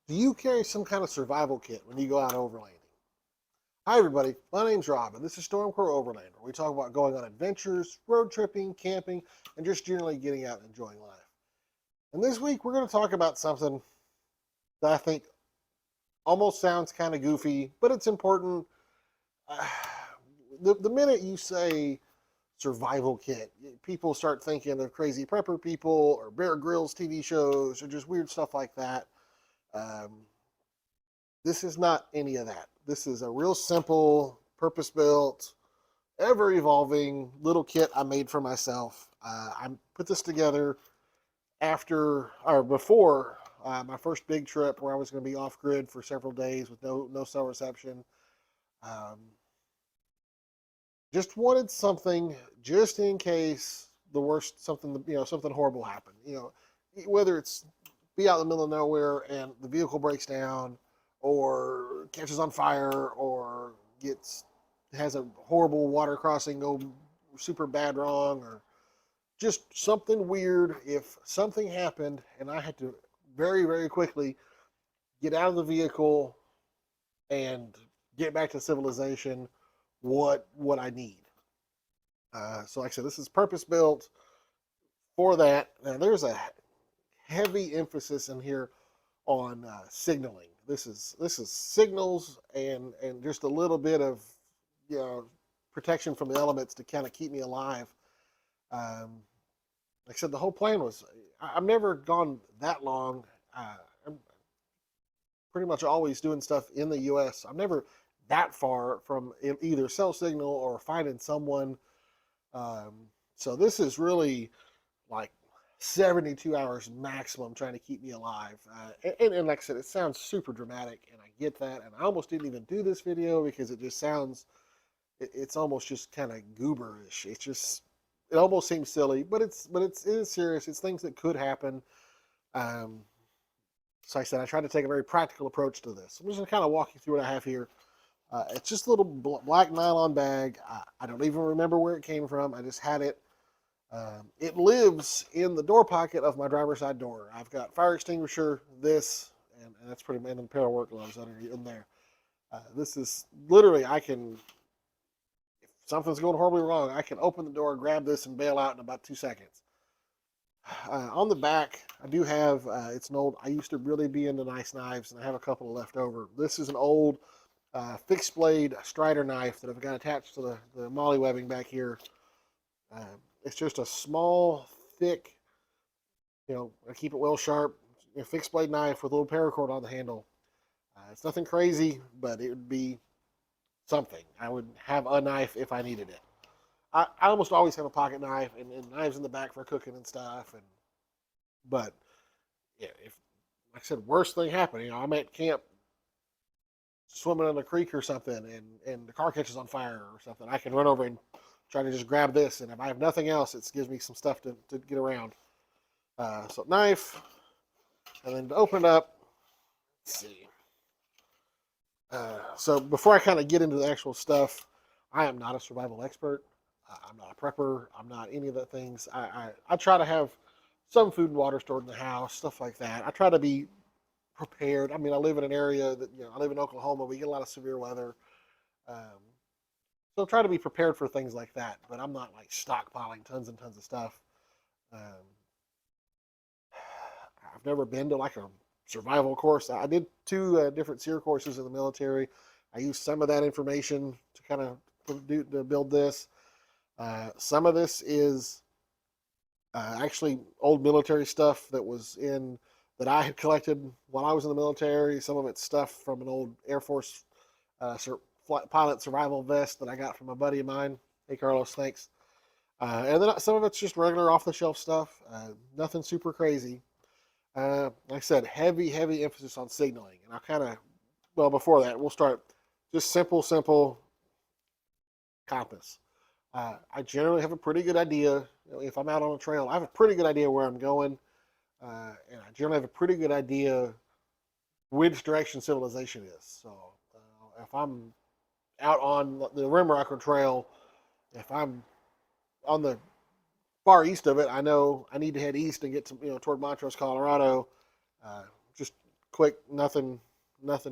Do you carry some kind of survival kit when you go out overlanding? Hi, everybody. My name's Rob, and this is Stormcore Overland, where we talk about going on adventures, road tripping, camping, and just generally getting out and enjoying life. And this week, we're going to talk about something that I think almost sounds kind of goofy, but it's important. Uh, the minute you say survival kit, people start thinking of crazy prepper people or Bear Grylls TV shows or just weird stuff like that. Um, This is not any of that. This is a real simple, purpose built, ever evolving little kit I made for myself. I put this together after or before my first big trip where I was going to be off grid for several days with no cell reception. Um, just wanted something just in case the worst something horrible happened. Whether it's be out in the middle of nowhere and the vehicle breaks down or catches on fire or has a horrible water crossing go super bad wrong, or just something weird. If something happened and I had to very, very quickly get out of the vehicle and get back to civilization, what would I need? So like I said, this is purpose built for that. Now there's a heavy emphasis in here on signaling. This is signals and just a little bit of protection from the elements to kind of keep me alive. Like I said, the whole plan was I've never gone that long. I'm pretty much always doing stuff in the U.S. I'm never that far from either cell signal or finding someone. Um, so this is really like 72 hours maximum trying to keep me alive. And like I said, it sounds super dramatic, and I get that. And I almost didn't even do this video because it just sounds, it's almost just kind of gooberish. It almost seems silly, but it is serious. It's things that could happen. Um, so like I said, I tried to take a very practical approach to this. I'm just gonna kind of walk you through what I have here. It's just a little black nylon bag. I don't even remember where it came from. I just had it. It lives in the door pocket of my driver's side door. I've got fire extinguisher, and that's pretty, and a pair of work gloves that are in there. This is literally, if something's going horribly wrong, I can open the door, grab this, and bail out in about 2 seconds. On the back, I do have, it's an old, I used to really be into nice knives, and I have a couple left over. This is an old fixed blade Strider knife that I've got attached to the molly webbing back here. It's just a small, thick, I keep it well sharp, fixed blade knife with a little paracord on the handle. It's nothing crazy, but it would be something. I would have a knife if I needed it. I almost always have a pocket knife and knives in the back for cooking and stuff. But yeah, if like I said, worst thing happened, I'm at camp swimming in a creek or something, and the car catches on fire or something, I can run over and try to just grab this, and if I have nothing else, it gives me some stuff to get around. So knife, and then to open it up, let's see. So before I kind of get into the actual stuff, I am not a survival expert. I'm not a prepper. I'm not any of the things. I try to have some food and water stored in the house, stuff like that. I try to be prepared. I mean, I live in an area that, I live in Oklahoma. We get a lot of severe weather. Um, so try to be prepared for things like that, but I'm not like stockpiling tons and tons of stuff. Um, I've never been to like a survival course. I did two different SEER courses in the military. I used some of that information to kind of to build this. Some of this is actually old military stuff that I had collected while I was in the military. Some of it's stuff from an old Air Force pilot survival vest that I got from a buddy of mine. Hey, Carlos, thanks. And then some of it's just regular off the shelf stuff. Nothing super crazy. Like I said, heavy emphasis on signaling. And before that, we'll start just simple compass. I generally have a pretty good idea. If I'm out on a trail, I have a pretty good idea where I'm going. And I generally have a pretty good idea which direction civilization is. So if I'm out on the Rimrocker Trail, if I'm on the far east of it, I know I need to head east and get to toward Montrose, Colorado. Just quick, nothing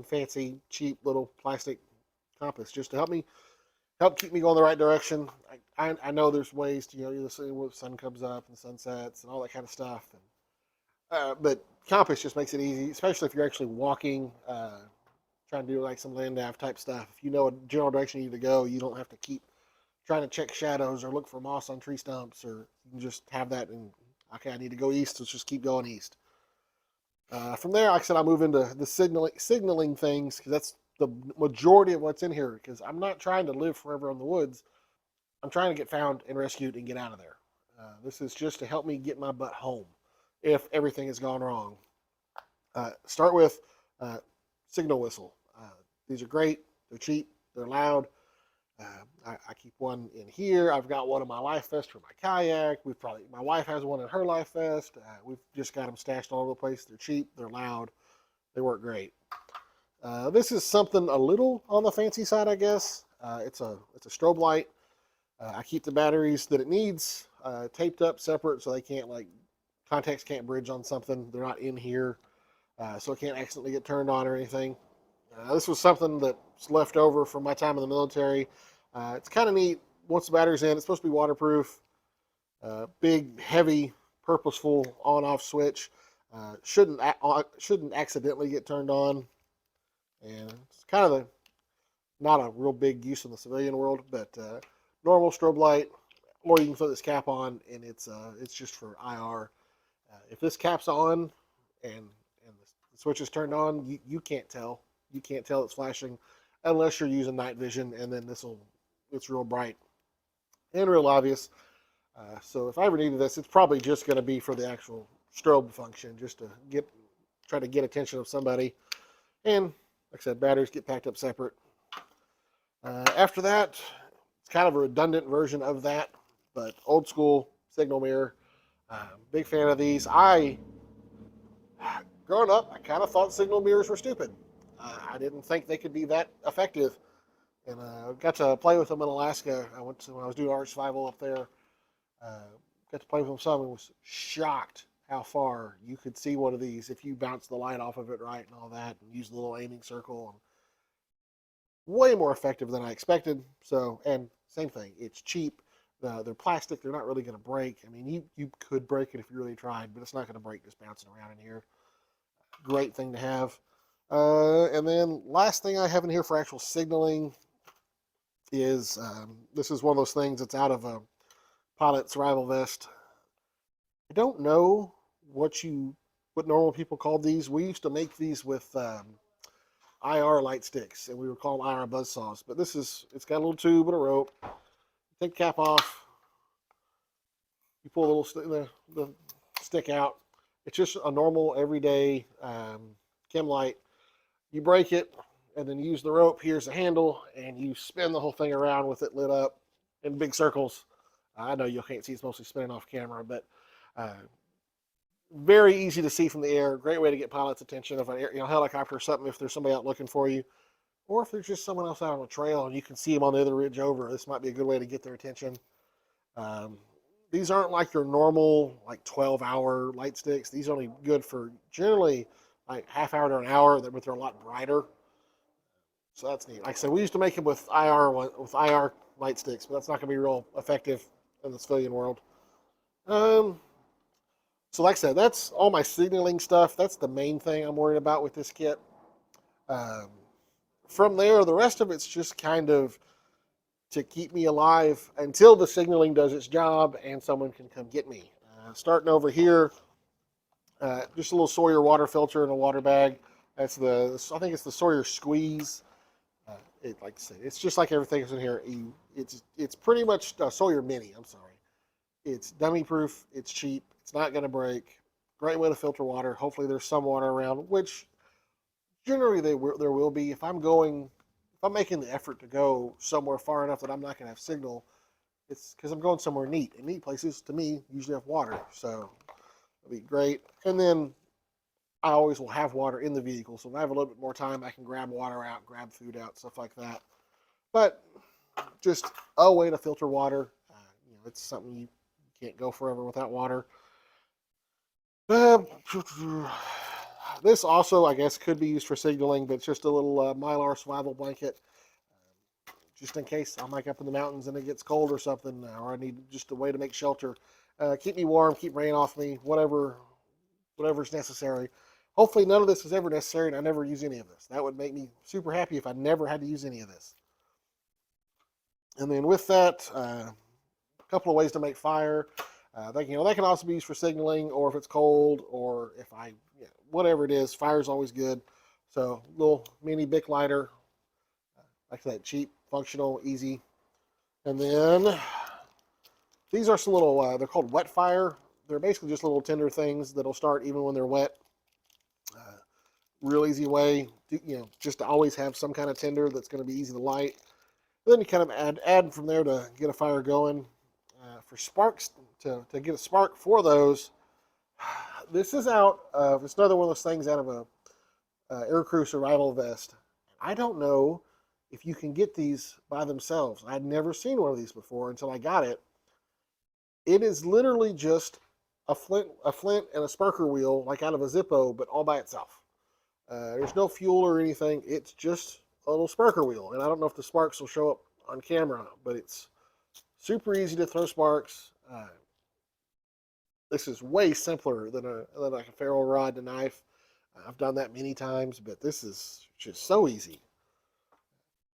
fancy, cheap little plastic compass, just to help keep me going the right direction. I know there's ways to, you see when the sun comes up and the sun sets and all that kind of stuff. But compass just makes it easy, especially if you're actually walking, trying to do like some land nav type stuff. If you know a general direction you need to go, you don't have to keep trying to check shadows or look for moss on tree stumps, or you can just have that and, okay, I need to go east, let's just keep going east. From there, like I said, I move into the signaling things, because that's the majority of what's in here, because I'm not trying to live forever in the woods. I'm trying to get found and rescued and get out of there. This is just to help me get my butt home if everything has gone wrong. Start with signal whistle. These are great. They're cheap. They're loud. I keep one in here. I've got one in my life vest for my kayak. My wife has one in her life vest. We've just got them stashed all over the place. They're cheap. They're loud. They work great. This is something a little on the fancy side, I guess. It's a strobe light. I keep the batteries that it needs taped up separate, so they can't, like, contacts can't bridge on something. They're not in here, so it can't accidentally get turned on or anything. This was something that's left over from my time in the military. It's kind of neat. Once the battery's in, it's supposed to be waterproof. Big, heavy, purposeful on-off switch. Shouldn't accidentally get turned on. And it's kind of not a real big use in the civilian world, but normal strobe light, or you can put this cap on, and it's just for IR. If this cap's on and the switch is turned on, you can't tell. You can't tell it's flashing unless you're using night vision, and then it's real bright and real obvious. So if I ever needed this, it's probably just going to be for the actual strobe function, just to try to get attention of somebody. And like I said, batteries get packed up separate. After that, it's kind of a redundant version of that, but old school signal mirror. Big fan of these. Growing up, I kind of thought signal mirrors were stupid. I didn't think they could be that effective. And got to play with them in Alaska. When I was doing art survival up there. Got to play with them some and was shocked how far you could see one of these if you bounce the light off of it right and all that, and use the little aiming circle. And way more effective than I expected. So, and same thing, it's cheap. They're plastic. They're not really going to break. I mean, you could break it if you really tried, but it's not going to break just bouncing around in here. Great thing to have. And then last thing I have in here for actual signaling is this is one of those things that's out of a pilot survival vest. I don't know what normal people called these. We used to make these with IR light sticks, and we were called IR buzzsaws. But it's got a little tube and a rope. Take the cap off. You pull the stick out. It's just a normal everyday chem light. You break it, and then you use the rope. Here's the handle, and you spin the whole thing around with it lit up in big circles. I know you can't see, it's mostly spinning off camera, but very easy to see from the air. Great way to get pilots' attention of a helicopter or something, if there's somebody out looking for you, or if there's just someone else out on the trail and you can see them on the other ridge over. This might be a good way to get their attention. These aren't like your normal 12-hour light sticks. These are only good for generally like half hour to an hour, but they're a lot brighter. So that's neat. Like I said, we used to make them with IR light sticks, but that's not going to be real effective in the civilian world. So like I said, that's all my signaling stuff. That's the main thing I'm worried about with this kit. From there, the rest of it's just kind of to keep me alive until the signaling does its job and someone can come get me. Starting over here, just a little Sawyer water filter in a water bag. I think it's the Sawyer Squeeze. Like I said, it's just like everything that's in here. It's pretty much a Sawyer Mini. I'm sorry. It's dummy proof. It's cheap. It's not going to break. Great way to filter water. Hopefully there's some water around, which generally there will be. If I'm making the effort to go somewhere far enough that I'm not going to have signal, it's because I'm going somewhere neat. And neat places, to me, usually have water. So it'll be great. And then I always will have water in the vehicle. So if I have a little bit more time, I can grab water out, grab food out, stuff like that. But just a way to filter water. It's something you can't go forever without water. This also, I guess, could be used for signaling, but it's just a little Mylar survival blanket, just in case I'm like up in the mountains and it gets cold or something, or I need just a way to make shelter. Keep me warm, keep rain off me, whatever's necessary. Hopefully none of this is ever necessary and I never use any of this. That would make me super happy if I never had to use any of this. And then with that, a couple of ways to make fire. They can also be used for signaling, or if it's cold, or if whatever it is, fire's always good. So little mini Bic lighter, like that, cheap, functional, easy. And then these are some little, they're called wet fire. They're basically just little tinder things that'll start even when they're wet. Real easy way, just to always have some kind of tinder that's going to be easy to light. Then you kind of add from there to get a fire going. For sparks, to get a spark for those, this is out of, it's another one of those things out of a aircrew survival vest. I don't know if you can get these by themselves. I'd never seen one of these before until I got it. It is literally just a flint and a sparker wheel, like out of a Zippo, but all by itself. There's no fuel or anything. It's just a little sparker wheel. And I don't know if the sparks will show up on camera, but it's super easy to throw sparks. This is way simpler than like a ferro rod and knife. I've done that many times, but this is just so easy.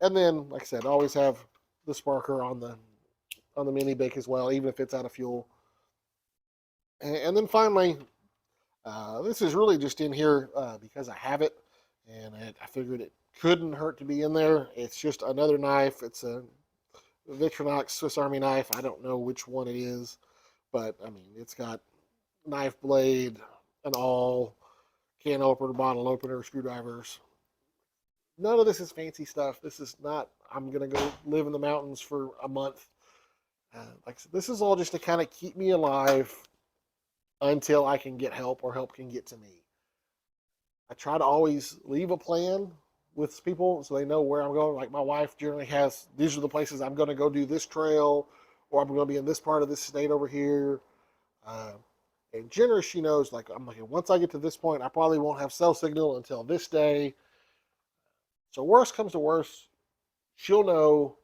And then, like I said, always have the sparker on the mini Bic as well, even if it's out of fuel. And then finally, this is really just in here because I have it, and I figured it couldn't hurt to be in there. It's just another knife. It's a Victorinox Swiss Army knife. I don't know which one it is, but I mean, it's got knife blade, an awl, can opener, bottle opener, screwdrivers. None of this is fancy stuff. This is not, I'm going to go live in the mountains for a month. Like I said, this is all just to kind of keep me alive until I can get help or help can get to me. I try to always leave a plan with people so they know where I'm going. Like my wife generally has, these are the places I'm going to go do this trail, or I'm going to be in this part of this state over here. And generally she knows, like, I'm like, once I get to this point, I probably won't have cell signal until this day. So worst comes to worst, she'll know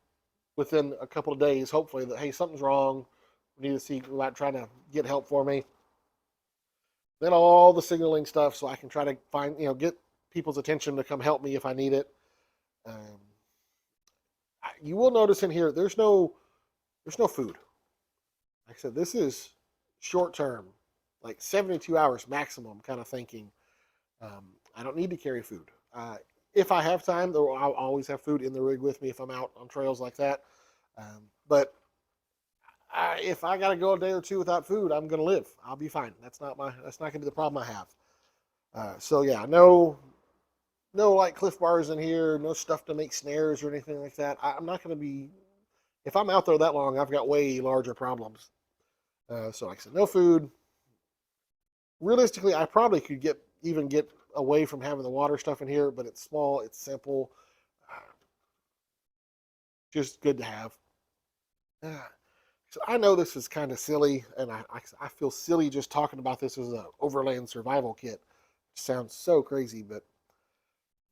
within a couple of days, hopefully, that, hey, something's wrong. We need to see about trying to get help for me. Then all the signaling stuff, so I can try to find, get people's attention to come help me if I need it. You will notice in here, there's no food. Like I said, this is short term, like 72 hours maximum kind of thinking. I don't need to carry food. If I have time, though, I'll always have food in the rig with me if I'm out on trails like that. But if I got to go a day or two without food, I'm going to live. I'll be fine. That's not going to be the problem I have. So yeah, no like Cliff Bars in here, no stuff to make snares or anything like that. I'm not going to be, if I'm out there that long, I've got way larger problems. So like I said, no food. Realistically, I probably could get away from having the water stuff in here, but it's small, it's simple, just good to have. So I know this is kind of silly, and I feel silly just talking about this as an Overland Survival Kit. It sounds so crazy, but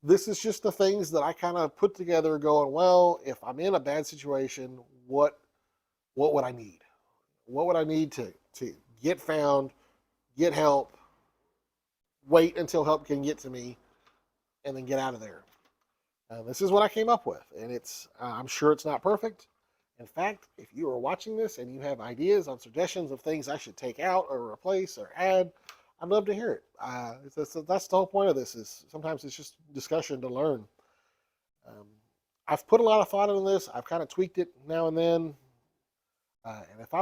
this is just the things that I kind of put together going, well, if I'm in a bad situation, what would I need? What would I need to get found, get help, wait until help can get to me, and then get out of there? This is what I came up with, and I'm sure it's not perfect. In fact, if you are watching this and you have ideas on suggestions of things I should take out or replace or add, I'd love to hear it. That's the whole point of this, is sometimes it's just discussion to learn. I've put a lot of thought into this. I've kind of tweaked it now and then. And if I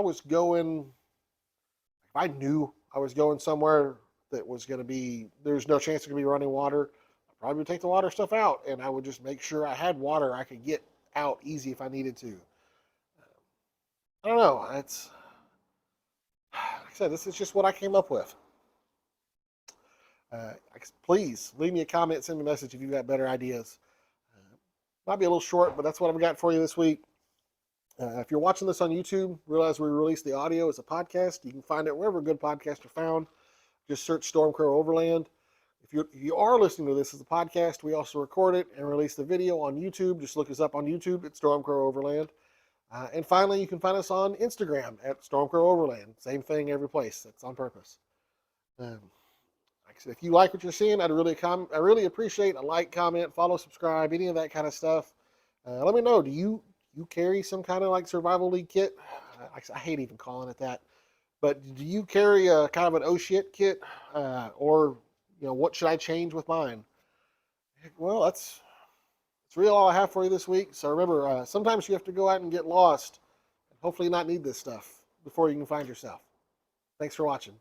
knew I was going somewhere that was going to be, there's no chance of going to be running water, I probably would take the water stuff out, and I would just make sure I had water I could get out easy if I needed to. I don't know. It's, like I said, this is just what I came up with. Please leave me a comment, send me a message if you've got better ideas. Might be a little short, but that's what I've got for you this week. If you're watching this on YouTube, realize we release the audio as a podcast. You can find it wherever good podcasts are found. Just search Stormcrow Overland. if you are listening to this as a podcast, we also record it and release the video on YouTube. Just look us up on YouTube at Stormcrow Overland. And finally, you can find us on Instagram at Stormcrow Overland. Same thing every place. That's on purpose. Like I said, if you like what you're seeing, I really appreciate a like, comment, follow, subscribe, any of that kind of stuff. Let me know. Do you carry some kind of like survival league kit? I hate even calling it that. But do you carry a kind of an oh shit kit, or what should I change with mine? Well, that's really all I have for you this week. So remember, sometimes you have to go out and get lost, and hopefully not need this stuff before you can find yourself. Thanks for watching.